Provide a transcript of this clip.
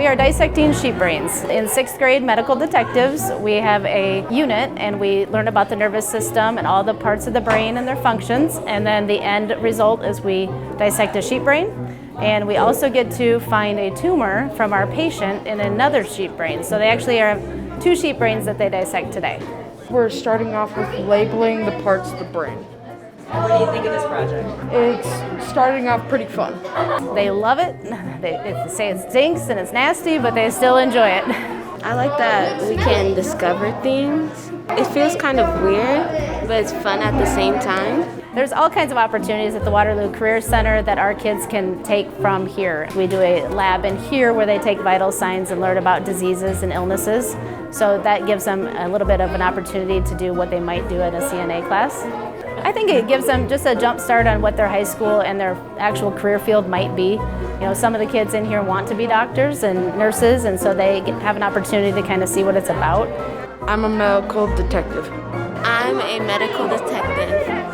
We are dissecting sheep brains. In 6th grade medical detectives, we have a unit and we learn about the nervous system and all the parts of the brain and their functions. And then the end result is we dissect a sheep brain. And we also get to find a tumor from our patient in another sheep brain. So they actually have 2 sheep brains that they dissect today. We're starting off with labeling the parts of the brain. What do you think of this project? It's starting off pretty fun. They love it. They say it stinks and it's nasty, but they still enjoy it. I like that we can discover things. It feels kind of weird, but it's fun at the same time. There's all kinds of opportunities at the Waterloo Career Center that our kids can take from here. We do a lab in here where they take vital signs and learn about diseases and illnesses. So that gives them a little bit of an opportunity to do what they might do at a CNA class. I think it gives them just a jump start on what their high school and their actual career field might be. You know, some of the kids in here want to be doctors and nurses, and so they have an opportunity to kind of see what it's about. I'm a medical detective. I'm a medical detective.